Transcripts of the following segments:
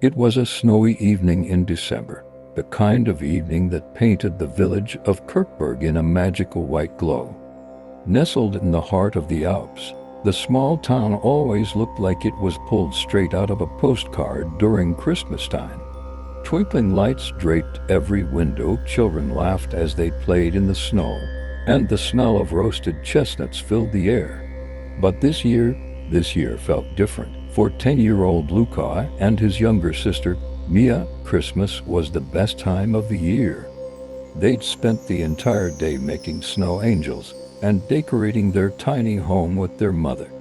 It was a snowy evening in December, the kind of evening that painted the village of Kirkburg in a magical white glow. Nestled in the heart of the Alps, the small town always looked like it was pulled straight out of a postcard during Christmas time. Twinkling lights draped every window, children laughed as they played in the snow, and the smell of roasted chestnuts filled the air. But this year felt different. For 10-year-old Luca and his younger sister, Mia, Christmas was the best time of the year. They'd spent the entire day making snow angels and decorating their tiny home with their mother.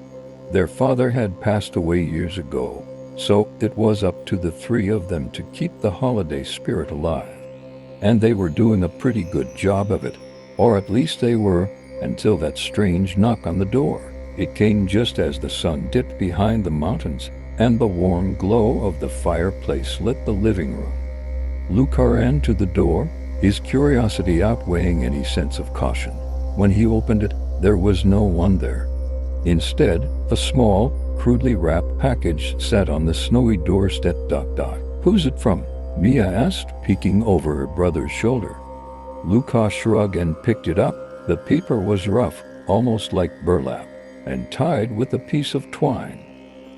Their father had passed away years ago, so it was up to the three of them to keep the holiday spirit alive. And they were doing a pretty good job of it, or at least they were, until that strange knock on the door. It came just as the sun dipped behind the mountains, and the warm glow of the fireplace lit the living room. Luca ran to the door, his curiosity outweighing any sense of caution. When he opened it, there was no one there. Instead, a small, crudely wrapped package sat on the snowy doorstep. "Who's it from?" Mia asked, peeking over her brother's shoulder. Luca shrugged and picked it up. The paper was rough, almost like burlap, and tied with a piece of twine.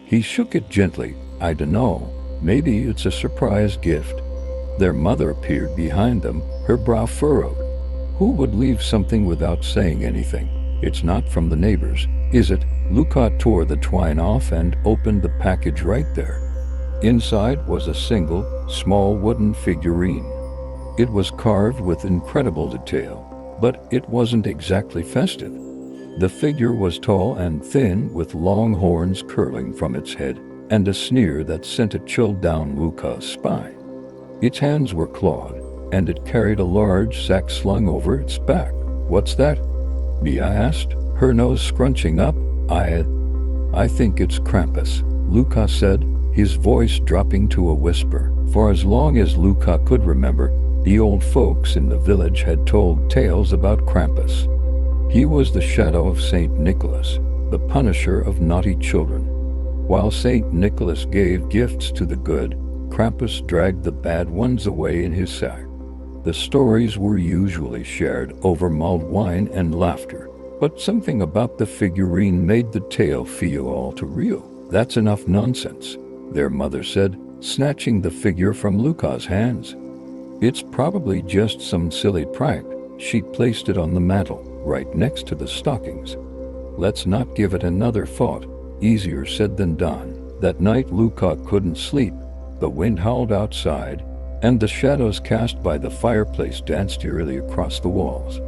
He shook it gently. "I dunno, maybe it's a surprise gift." Their mother appeared behind them, her brow furrowed. "Who would leave something without saying anything? It's not from the neighbors, is it?" Luca tore the twine off and opened the package right there. Inside was a single, small wooden figurine. It was carved with incredible detail, but it wasn't exactly festive. The figure was tall and thin, with long horns curling from its head, and a sneer that sent a chill down Luca's spine. Its hands were clawed, and it carried a large sack slung over its back. "What's that?" Mia asked, her nose scrunching up. I think it's Krampus," Luca said, his voice dropping to a whisper. For as long as Luca could remember, the old folks in the village had told tales about Krampus. He was the shadow of St. Nicholas, the punisher of naughty children. While St. Nicholas gave gifts to the good, Krampus dragged the bad ones away in his sack. The stories were usually shared over mulled wine and laughter, but something about the figurine made the tale feel all too real. "That's enough nonsense," their mother said, snatching the figure from Luca's hands. "It's probably just some silly prank." She placed it on the mantel, right next to the stockings. "Let's not give it another thought." Easier said than done. That night Luca couldn't sleep. The wind howled outside, and the shadows cast by the fireplace danced eerily across the walls.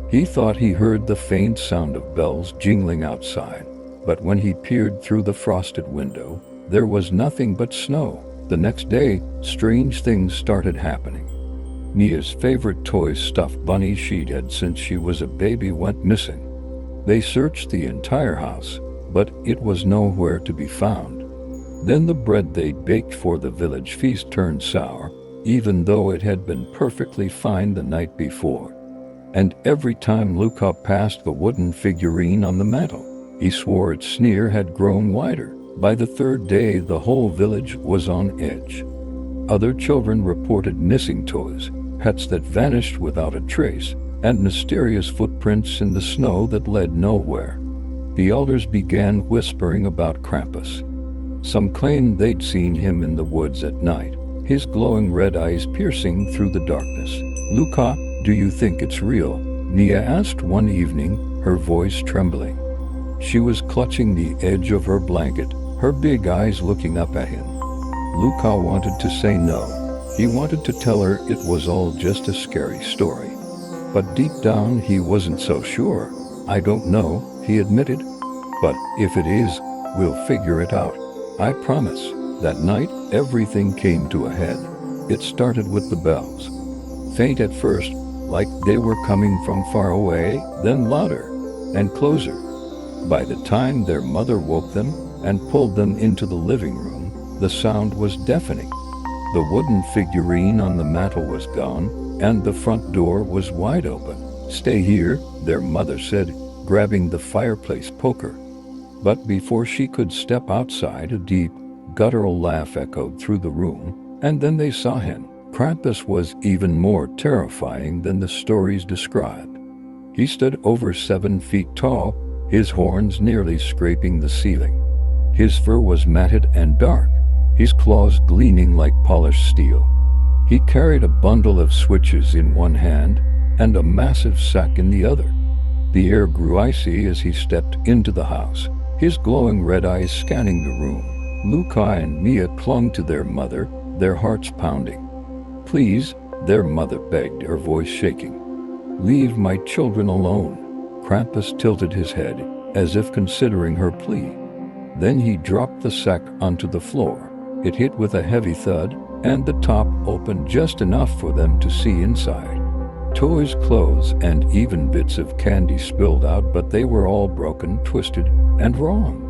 He thought he heard the faint sound of bells jingling outside, but when he peered through the frosted window, there was nothing but snow. The next day, strange things started happening. Mia's favorite toy stuffed bunny she'd had since she was a baby went missing. They searched the entire house, but it was nowhere to be found. Then the bread they'd baked for the village feast turned sour, even though it had been perfectly fine the night before. And every time Luca passed the wooden figurine on the mantel, he swore its sneer had grown wider. By the third day, the whole village was on edge. Other children reported missing toys, pets that vanished without a trace, and mysterious footprints in the snow that led nowhere. The elders began whispering about Krampus. Some claimed they'd seen him in the woods at night, his glowing red eyes piercing through the darkness. "Luca, do you think it's real?" Mia asked one evening, her voice trembling. She was clutching the edge of her blanket, her big eyes looking up at him. Luca wanted to say no. He wanted to tell her it was all just a scary story. But deep down he wasn't so sure. "I don't know," he admitted. "But if it is, we'll figure it out. I promise." That night, everything came to a head. It started with the bells. Faint at first, like they were coming from far away, then louder and closer. By the time their mother woke them and pulled them into the living room, the sound was deafening. The wooden figurine on the mantel was gone, and the front door was wide open. "Stay here," their mother said, grabbing the fireplace poker. But before she could step outside, a deep, guttural laugh echoed through the room, and then they saw him. Krampus was even more terrifying than the stories described. He stood over 7 feet tall, his horns nearly scraping the ceiling. His fur was matted and dark, his claws gleaming like polished steel. He carried a bundle of switches in one hand and a massive sack in the other. The air grew icy as he stepped into the house, his glowing red eyes scanning the room. Luca and Mia clung to their mother, their hearts pounding. "Please," their mother begged, her voice shaking. "Leave my children alone." Krampus tilted his head, as if considering her plea. Then he dropped the sack onto the floor. It hit with a heavy thud, and the top opened just enough for them to see inside. Toys, clothes, and even bits of candy spilled out, but they were all broken, twisted, and wrong.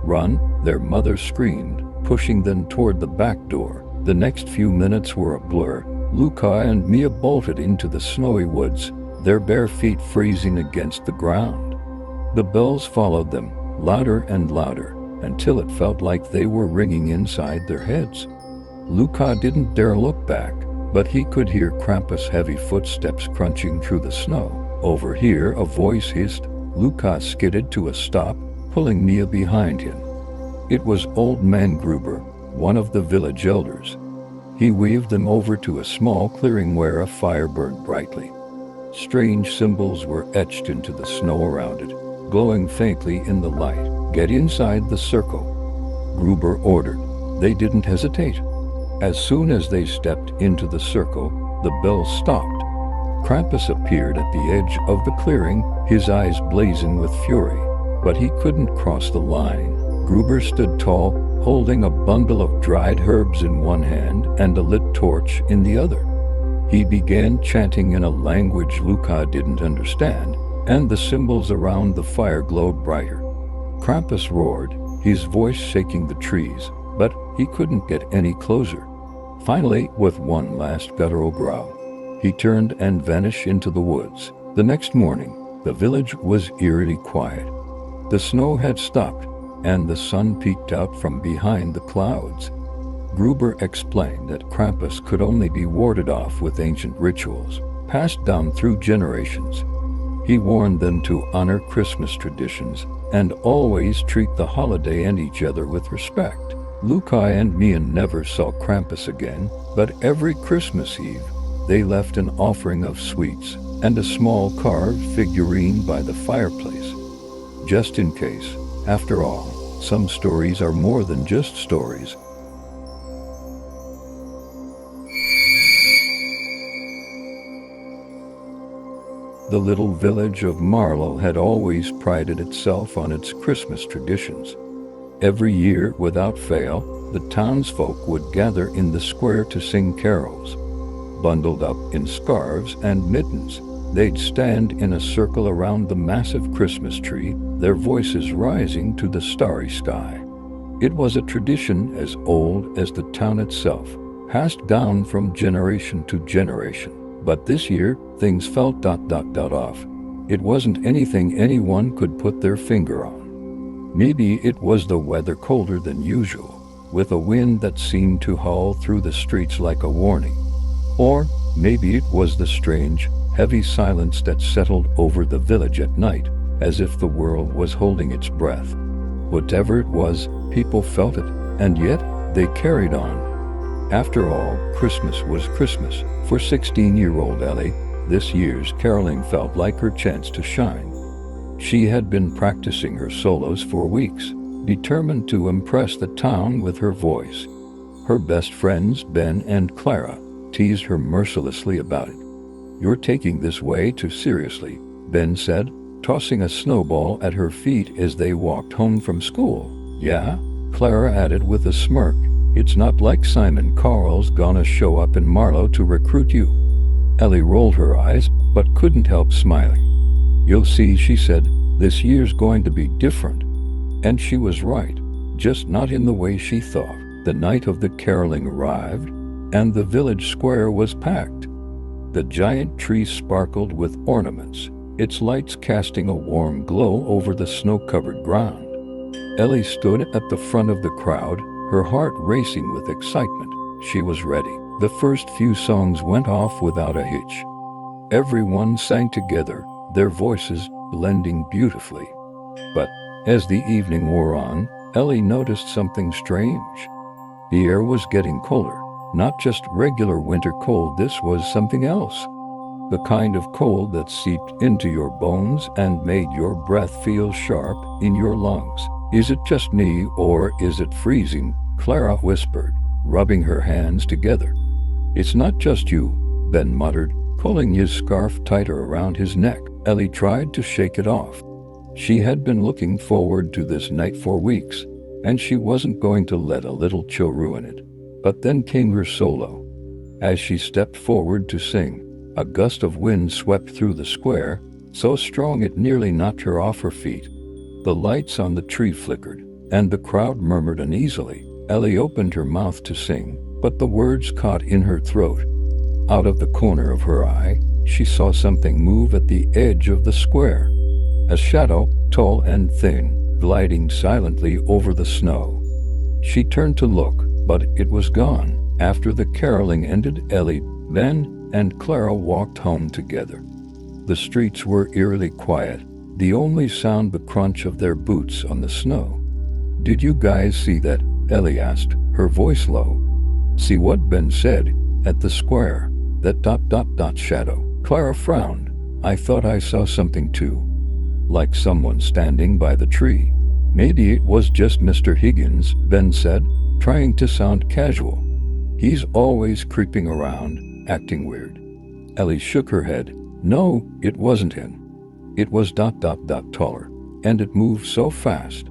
"Run," their mother screamed, pushing them toward the back door. The next few minutes were a blur. Luca and Mia bolted into the snowy woods, their bare feet freezing against the ground. The bells followed them, louder and louder, until it felt like they were ringing inside their heads. Luca didn't dare look back, but he could hear Krampus' heavy footsteps crunching through the snow. Over here, a voice hissed. Luca skidded to a stop, pulling Mia behind him. It was Old Man Gruber, one of the village elders. He waved them over to a small clearing where a fire burned brightly. Strange symbols were etched into the snow around it, glowing faintly in the light. "Get inside the circle," Gruber ordered. They didn't hesitate. As soon as they stepped into the circle, the bells stopped. Krampus appeared at the edge of the clearing, his eyes blazing with fury. But he couldn't cross the line. Gruber stood tall, holding a bundle of dried herbs in one hand and a lit torch in the other. He began chanting in a language Luca didn't understand, and the symbols around the fire glowed brighter. Krampus roared, his voice shaking the trees, but he couldn't get any closer. Finally, with one last guttural growl, he turned and vanished into the woods. The next morning, the village was eerily quiet. The snow had stopped, and the sun peeked out from behind the clouds. Gruber explained that Krampus could only be warded off with ancient rituals, passed down through generations. He warned them to honor Christmas traditions and always treat the holiday and each other with respect. Luca and Mia never saw Krampus again, but every Christmas Eve, they left an offering of sweets and a small carved figurine by the fireplace. Just in case, after all, some stories are more than just stories. The little village of Marlow had always prided itself on its Christmas traditions. Every year, without fail, the townsfolk would gather in the square to sing carols. Bundled up in scarves and mittens, they'd stand in a circle around the massive Christmas tree, their voices rising to the starry sky. It was a tradition as old as the town itself, passed down from generation to generation. But this year, things felt off. It wasn't anything anyone could put their finger on. Maybe it was the weather colder than usual, with a wind that seemed to howl through the streets like a warning. Or maybe it was the strange, heavy silence that settled over the village at night, as if the world was holding its breath. Whatever it was, people felt it, and yet they carried on. After all, Christmas was Christmas. For 16-year-old Ellie, this year's caroling felt like her chance to shine. She had been practicing her solos for weeks, determined to impress the town with her voice. Her best friends, Ben and Clara, teased her mercilessly about it. "You're taking this way too seriously," Ben said, tossing a snowball at her feet as they walked home from school. "Yeah?" Clara added with a smirk. "It's not like Simon Cowell's gonna show up in Marlow to recruit you." Ellie rolled her eyes, but couldn't help smiling. "You'll see," she said, "this year's going to be different." And she was right, just not in the way she thought. The night of the caroling arrived, and the village square was packed. The giant tree sparkled with ornaments, its lights casting a warm glow over the snow-covered ground. Ellie stood at the front of the crowd, her heart racing with excitement. She was ready. The first few songs went off without a hitch. Everyone sang together, their voices blending beautifully. But as the evening wore on, Ellie noticed something strange. The air was getting colder. Not just regular winter cold, this was something else. The kind of cold that seeped into your bones and made your breath feel sharp in your lungs. "Is it just me, or is it freezing?" Clara whispered, rubbing her hands together. "It's not just you," Ben muttered, pulling his scarf tighter around his neck. Ellie tried to shake it off. She had been looking forward to this night for weeks, and she wasn't going to let a little chill ruin it. But then came her solo. As she stepped forward to sing, a gust of wind swept through the square, so strong it nearly knocked her off her feet. The lights on the tree flickered, and the crowd murmured uneasily. Ellie opened her mouth to sing, but the words caught in her throat. Out of the corner of her eye, she saw something move at the edge of the square. A shadow, tall and thin, gliding silently over the snow. She turned to look, but it was gone. After the caroling ended, Ellie, Ben, and Clara walked home together. The streets were eerily quiet, the only sound the crunch of their boots on the snow. "Did you guys see that?" Ellie asked, her voice low. "See what Ben said? At the square. That ... shadow." Clara frowned. "I thought I saw something too. Like someone standing by the tree." "Maybe it was just Mr. Higgins," Ben said, trying to sound casual. "He's always creeping around, acting weird." Ellie shook her head. "No, it wasn't him. It was ... taller, and it moved so fast."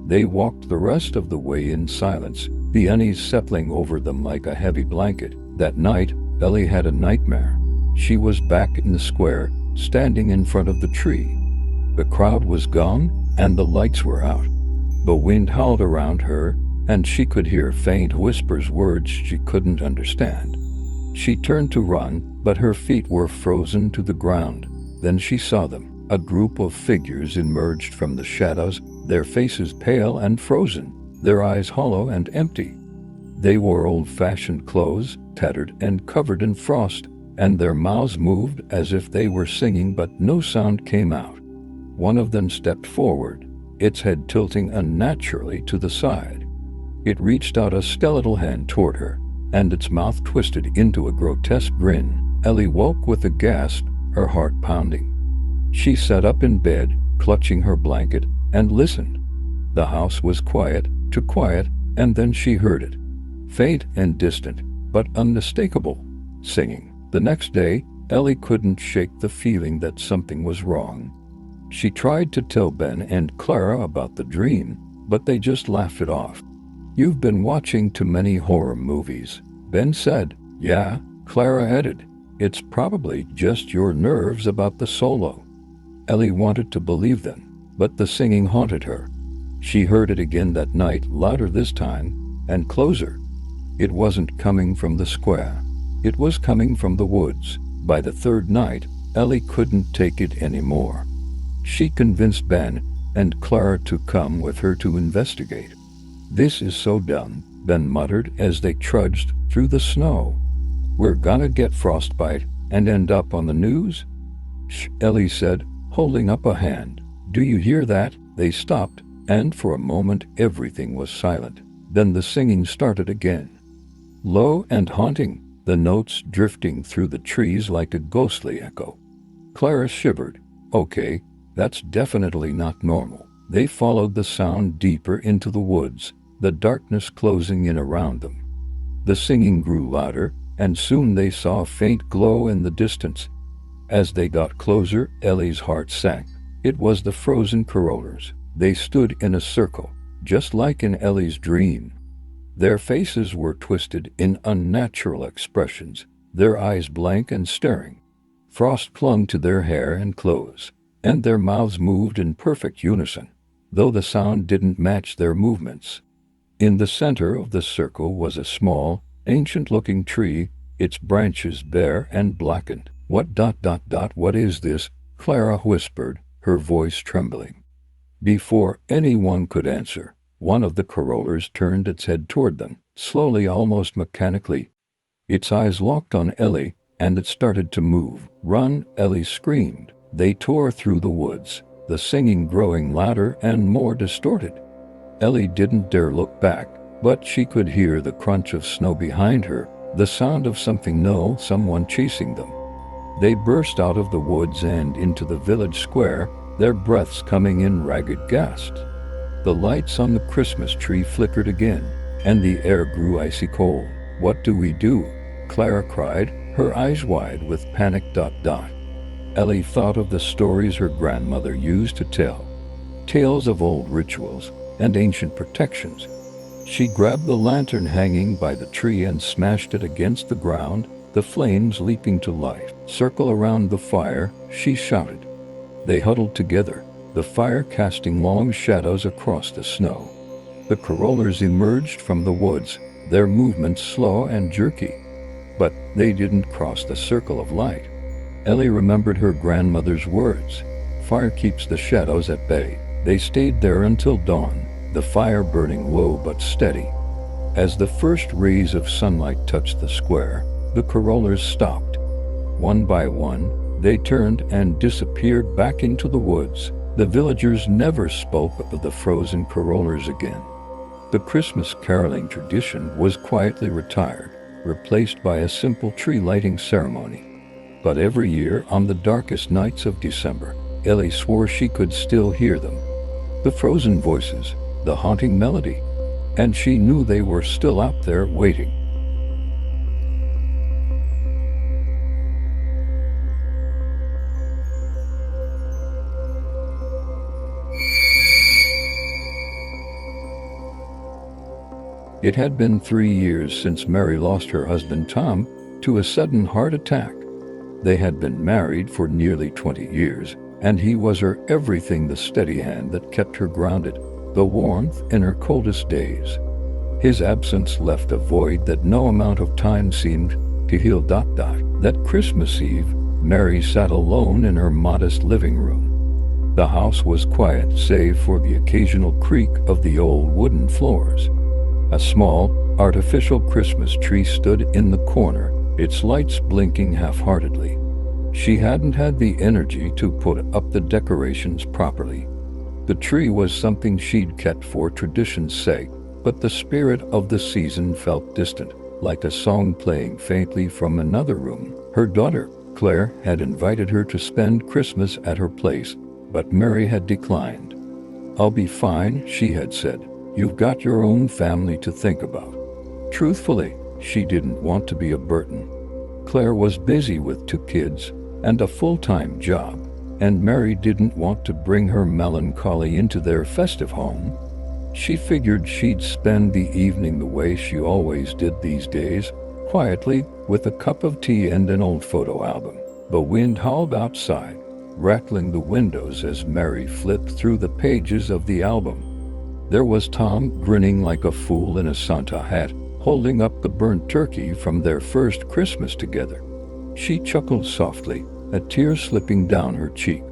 They walked the rest of the way in silence, the unease settling over them like a heavy blanket. That night, Ellie had a nightmare. She was back in the square, standing in front of the tree. The crowd was gone, and the lights were out. The wind howled around her, and she could hear faint whispers, words she couldn't understand. She turned to run, but her feet were frozen to the ground. Then she saw them. A group of figures emerged from the shadows, their faces pale and frozen, their eyes hollow and empty. They wore old-fashioned clothes, tattered and covered in frost, and their mouths moved as if they were singing, but no sound came out. One of them stepped forward, its head tilting unnaturally to the side. It reached out a skeletal hand toward her, and its mouth twisted into a grotesque grin. Ellie woke with a gasp, her heart pounding. She sat up in bed, clutching her blanket, and listened. The house was quiet, too quiet, and then she heard it. Faint and distant, but unmistakable, singing. The next day, Ellie couldn't shake the feeling that something was wrong. She tried to tell Ben and Clara about the dream, but they just laughed it off. "You've been watching too many horror movies," Ben said. "Yeah," Clara added. "It's probably just your nerves about the solo." Ellie wanted to believe them, but the singing haunted her. She heard it again that night, louder this time, and closer. It wasn't coming from the square. It was coming from the woods. By the third night, Ellie couldn't take it anymore. She convinced Ben and Clara to come with her to investigate. "This is so dumb," Ben muttered as they trudged through the snow. "We're gonna get frostbite and end up on the news." "Shh," Ellie said, holding up a hand. "Do you hear that?" They stopped, and for a moment everything was silent. Then the singing started again. Low and haunting, the notes drifting through the trees like a ghostly echo. Clara shivered. "Okay, that's definitely not normal." They followed the sound deeper into the woods, the darkness closing in around them. The singing grew louder, and soon they saw a faint glow in the distance. As they got closer, Ellie's heart sank. It was the frozen Carollers. They stood in a circle, just like in Ellie's dream. Their faces were twisted in unnatural expressions, their eyes blank and staring. Frost clung to their hair and clothes, and their mouths moved in perfect unison, though the sound didn't match their movements. In the center of the circle was a small, ancient-looking tree, its branches bare and blackened. What is this?" Clara whispered, her voice trembling. Before anyone could answer, One of the corollars turned its head toward them, slowly, almost mechanically. Its eyes locked on Ellie, and it started to move. "Run!" Ellie screamed. They tore through the woods, the singing growing louder and more distorted. Ellie didn't dare look back, but she could hear the crunch of snow behind her, the sound of someone chasing them. They burst out of the woods and into the village square, their breaths coming in ragged gasps. The lights on the Christmas tree flickered again, and the air grew icy cold. "What do we do?" Clara cried, her eyes wide with panic. Ellie thought of the stories her grandmother used to tell, tales of old rituals and ancient protections. She grabbed the lantern hanging by the tree and smashed it against the ground, the flames leaping to life. "Circle around the fire," she shouted. They huddled together, the fire casting long shadows across the snow. The corollers emerged from the woods, their movements slow and jerky. But they didn't cross the circle of light. Ellie remembered her grandmother's words. "Fire keeps the shadows at bay." They stayed there until dawn, the fire burning low but steady. As the first rays of sunlight touched the square, the corollers stopped. One by one, they turned and disappeared back into the woods. The villagers never spoke of the frozen corollers again. The Christmas caroling tradition was quietly retired, replaced by a simple tree lighting ceremony. But every year, on the darkest nights of December, Ellie swore she could still hear them. The frozen voices, the haunting melody, and she knew they were still out there waiting. It had been 3 years since Mary lost her husband Tom to a sudden heart attack. They had been married for nearly 20 years, and he was her everything, the steady hand that kept her grounded, the warmth in her coldest days. His absence left a void that no amount of time seemed to heal. That Christmas Eve, Mary sat alone in her modest living room. The house was quiet save for the occasional creak of the old wooden floors. A small, artificial Christmas tree stood in the corner, its lights blinking half-heartedly. She hadn't had the energy to put up the decorations properly. The tree was something she'd kept for tradition's sake, but the spirit of the season felt distant, like a song playing faintly from another room. Her daughter, Claire, had invited her to spend Christmas at her place, but Mary had declined. "I'll be fine," she had said. "You've got your own family to think about." Truthfully, she didn't want to be a burden. Claire was busy with 2 kids and a full-time job, and Mary didn't want to bring her melancholy into their festive home. She figured she'd spend the evening the way she always did these days, quietly, with a cup of tea and an old photo album. The wind howled outside, rattling the windows as Mary flipped through the pages of the album. There was Tom, grinning like a fool in a Santa hat, holding up the burnt turkey from their first Christmas together. She chuckled softly, a tear slipping down her cheek.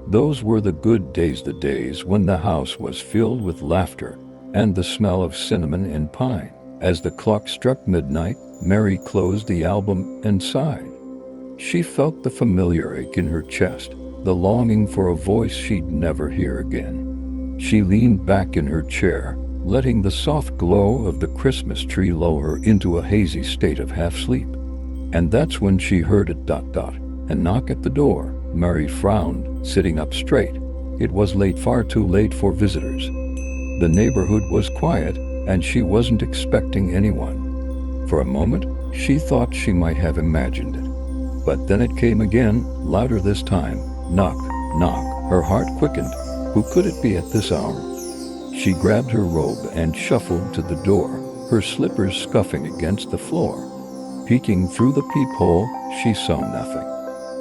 Those were the good days, the days when the house was filled with laughter and the smell of cinnamon and pine. As the clock struck midnight, Mary closed the album and sighed. She felt the familiar ache in her chest, the longing for a voice she'd never hear again. She leaned back in her chair, letting the soft glow of the Christmas tree lull her into a hazy state of half-sleep. And that's when she heard a knock at the door. Mary frowned, sitting up straight. It was late, far too late for visitors. The neighborhood was quiet, and she wasn't expecting anyone. For a moment, she thought she might have imagined it. But then it came again, louder this time. Knock, knock. Her heart quickened. Who could it be at this hour? She grabbed her robe and shuffled to the door, her slippers scuffing against the floor. Peeking through the peephole, she saw nothing.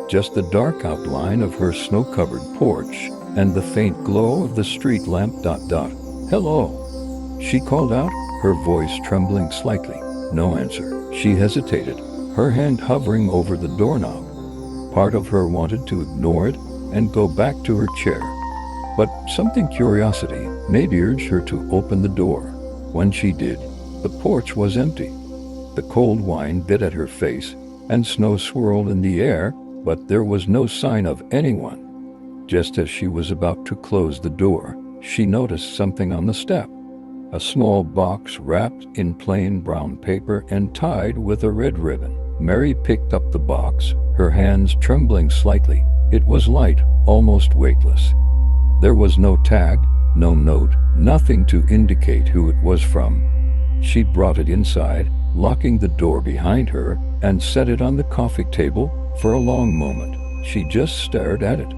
Just the dark outline of her snow-covered porch and the faint glow of the street lamp. "Hello," she called out, her voice trembling slightly. No answer. She hesitated, her hand hovering over the doorknob. Part of her wanted to ignore it and go back to her chair. But something curiosity made urge her to open the door. When she did, the porch was empty. The cold wind bit at her face, and snow swirled in the air, but there was no sign of anyone. Just as she was about to close the door, she noticed something on the step. A small box wrapped in plain brown paper and tied with a red ribbon. Mary picked up the box, her hands trembling slightly. It was light, almost weightless. There was no tag, no note, nothing to indicate who it was from. She brought it inside, locking the door behind her, and set it on the coffee table. For a long moment, she just stared at it.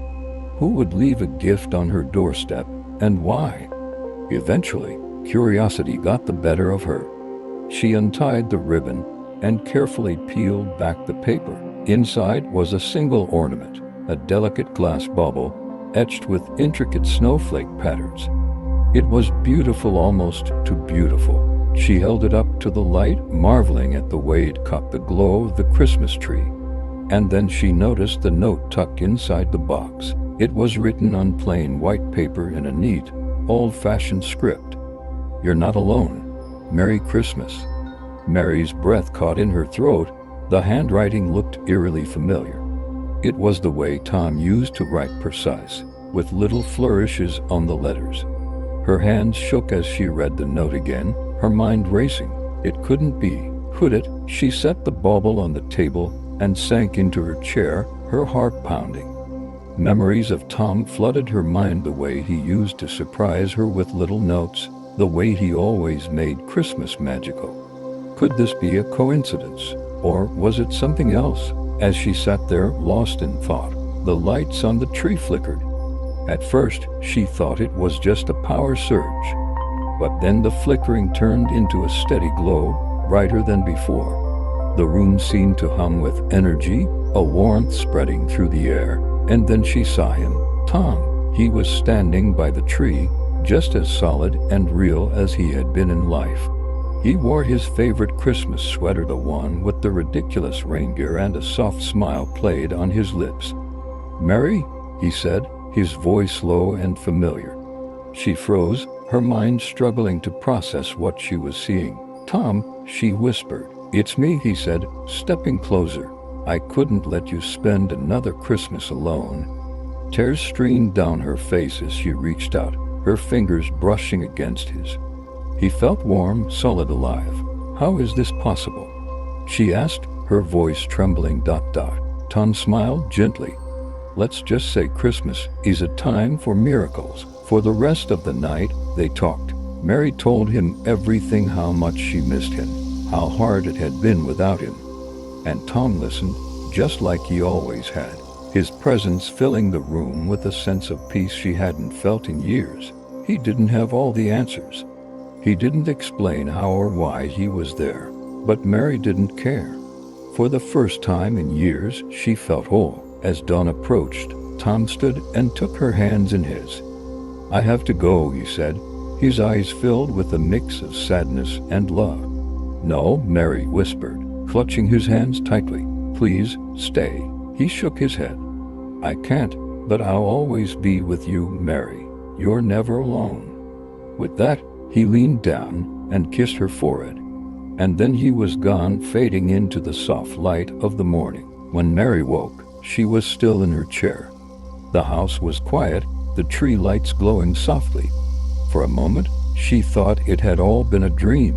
Who would leave a gift on her doorstep, and why? Eventually, curiosity got the better of her. She untied the ribbon and carefully peeled back the paper. Inside was a single ornament, a delicate glass bauble etched with intricate snowflake patterns. It was beautiful, almost too beautiful. She held it up to the light, marveling at the way it caught the glow of the Christmas tree. And then she noticed the note tucked inside the box. It was written on plain white paper in a neat, old-fashioned script. "You're not alone. Merry Christmas." Mary's breath caught in her throat. The handwriting looked eerily familiar. It was the way Tom used to write, precise, with little flourishes on the letters. Her hands shook as she read the note again, her mind racing. It couldn't be, could it? She set the bauble on the table and sank into her chair, her heart pounding. Memories of Tom flooded her mind, the way he used to surprise her with little notes, the way he always made Christmas magical. Could this be a coincidence, or was it something else? As she sat there, lost in thought, the lights on the tree flickered. At first, she thought it was just a power surge. But then the flickering turned into a steady glow, brighter than before. The room seemed to hum with energy, a warmth spreading through the air. And then she saw him, Tom. He was standing by the tree, just as solid and real as he had been in life. He wore his favorite Christmas sweater, the one with the ridiculous reindeer, and a soft smile played on his lips. "Mary?" he said, his voice low and familiar. She froze, her mind struggling to process what she was seeing. "Tom," she whispered. "It's me," he said, stepping closer. "I couldn't let you spend another Christmas alone." Tears streamed down her face as she reached out, her fingers brushing against his. He felt warm, solid, alive. "How is this possible?" she asked, her voice trembling. Tom smiled gently. "Let's just say Christmas is a time for miracles." For the rest of the night, they talked. Mary told him everything, how much she missed him, how hard it had been without him. And Tom listened, just like he always had, his presence filling the room with a sense of peace she hadn't felt in years. He didn't have all the answers. He didn't explain how or why he was there, but Mary didn't care. For the first time in years, she felt whole. As dawn approached, Tom stood and took her hands in his. "I have to go," he said, his eyes filled with a mix of sadness and love. "No," Mary whispered, clutching his hands tightly. "Please, stay." He shook his head. "I can't, but I'll always be with you, Mary. You're never alone." With that, he leaned down and kissed her forehead. And then he was gone, fading into the soft light of the morning. When Mary woke, she was still in her chair. The house was quiet, the tree lights glowing softly. For a moment, she thought it had all been a dream.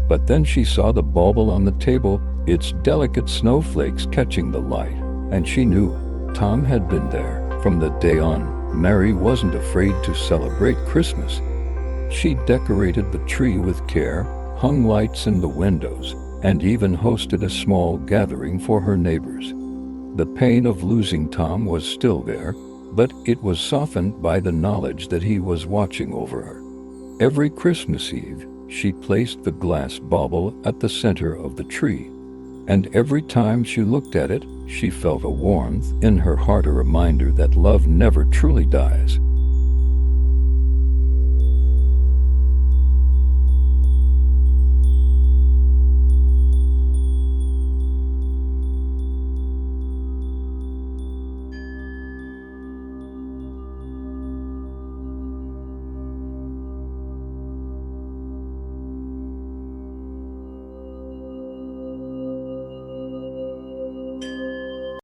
But then she saw the bauble on the table, its delicate snowflakes catching the light, and she knew Tom had been there. From that day on, Mary wasn't afraid to celebrate Christmas. She decorated the tree with care, hung lights in the windows, and even hosted a small gathering for her neighbors. The pain of losing Tom was still there, but it was softened by the knowledge that he was watching over her. Every Christmas Eve, she placed the glass bauble at the center of the tree, and every time she looked at it, she felt a warmth in her heart, a reminder that love never truly dies.